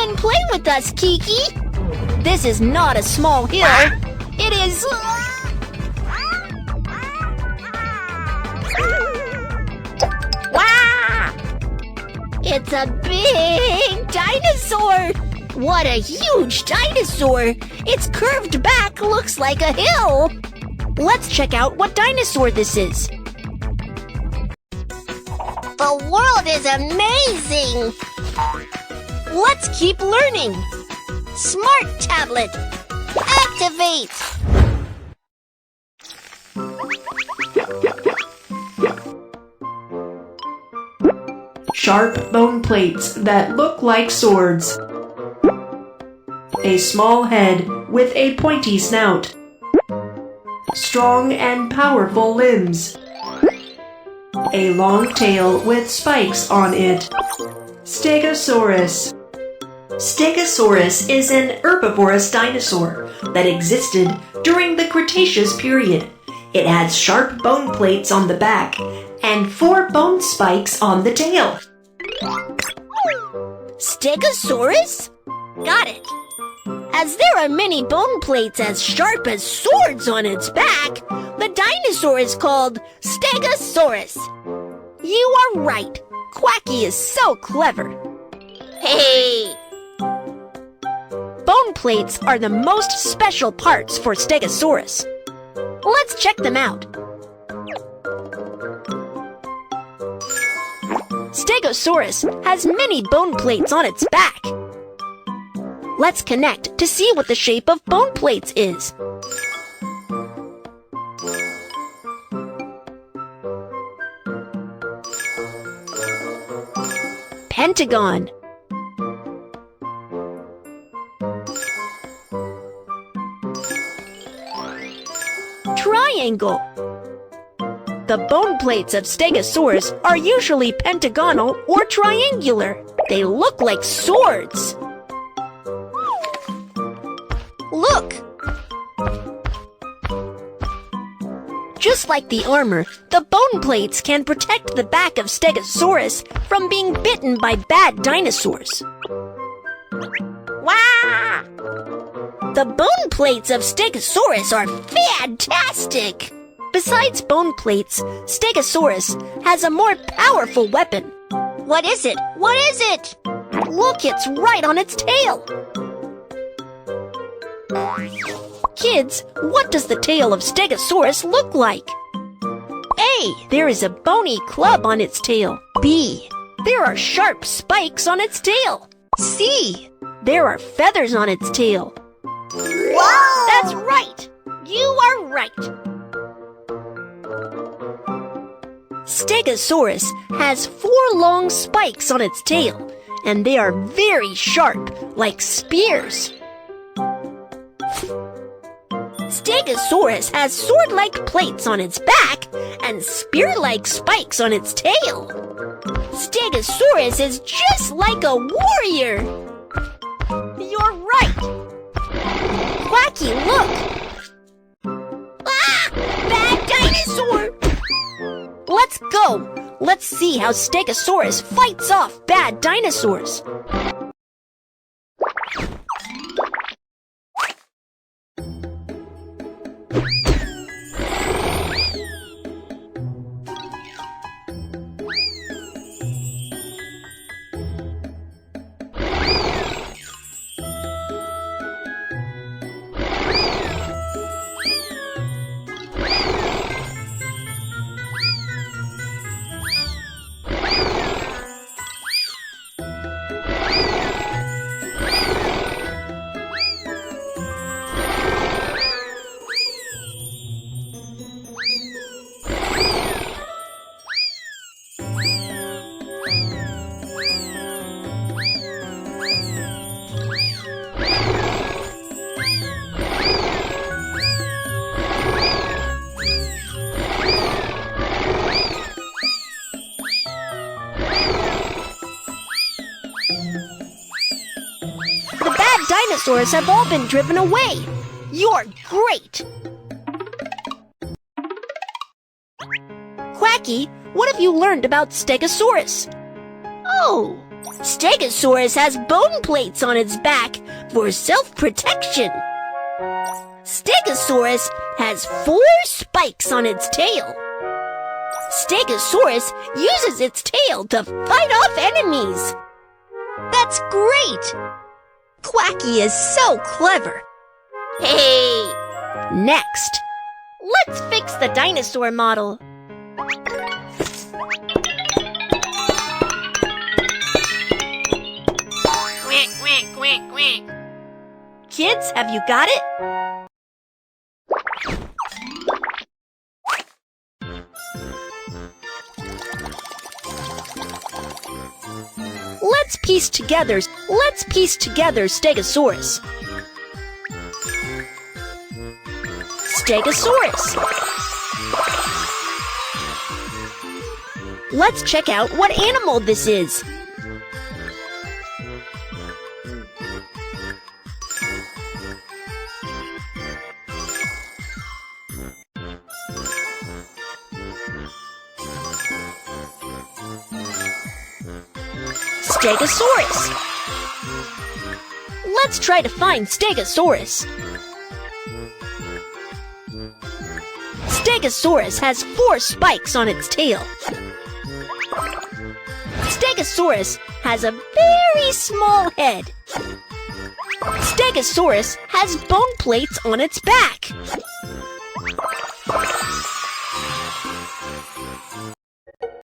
and play with us, Kiki. This is not a small hill. It is... Wow! It's a big dinosaur. What a huge dinosaur. Its curved back looks like a hill. Let's check out what dinosaur this is. The world is amazing. Let's keep learning. Smart tablet, activate. Sharp bone plates that look like swords. A small head with a pointy snout. Strong and powerful limbs. A long tail with spikes on it. Stegosaurus. Stegosaurus is an herbivorous dinosaur that existed during the Cretaceous period. It has sharp bone plates on the back and 4 bone spikes on the tail. Stegosaurus? Got it. As there are many bone plates as sharp as swords on its back, the dinosaur is called Stegosaurus. You are right. Quacky is so clever. Hey! Bone plates are the most special parts for Stegosaurus. Let's check them out. Stegosaurus has many bone plates on its back. Let's connect to see what the shape of bone plates is. Pentagon. Triangle. The bone plates of Stegosaurus are usually pentagonal or triangular. They look like swords. Look! Just like the armor, the bone plates can protect the back of Stegosaurus from being bitten by bad dinosaurs. Wow! The bone plates of Stegosaurus are fantastic! Besides bone plates, Stegosaurus has a more powerful weapon. What is it? What is it? Look, it's right on its tail. Kids, what does the tail of Stegosaurus look like? A. There is a bony club on its tail. B. There are sharp spikes on its tail. C. There are feathers on its tail. Whoa! That's right! You are right! Stegosaurus has 4 long spikes on its tail, and they are very sharp, like spears. Stegosaurus has sword-like plates on its back and spear-like spikes on its tail. Stegosaurus is just like a warrior. You're right. Quacky, look. Ah! Bad dinosaur! Let's go. Let's see how Stegosaurus fights off bad dinosaurs. Dinosaurs have all been driven away. You're great! Quacky, what have you learned about Stegosaurus? Oh, Stegosaurus has bone plates on its back for self-protection. Stegosaurus has 4 spikes on its tail. Stegosaurus uses its tail to fight off enemies. That's great! Quacky is so clever. Hey! Next, let's fix the dinosaur model. Quack, quack, quack, quack. Kids, have you got it? Let's piece together Stegosaurus. Stegosaurus. Let's check out what animal this is. Stegosaurus. Let's try to find Stegosaurus. Stegosaurus has 4 spikes on its tail. Stegosaurus has a very small head. Stegosaurus has bone plates on its back.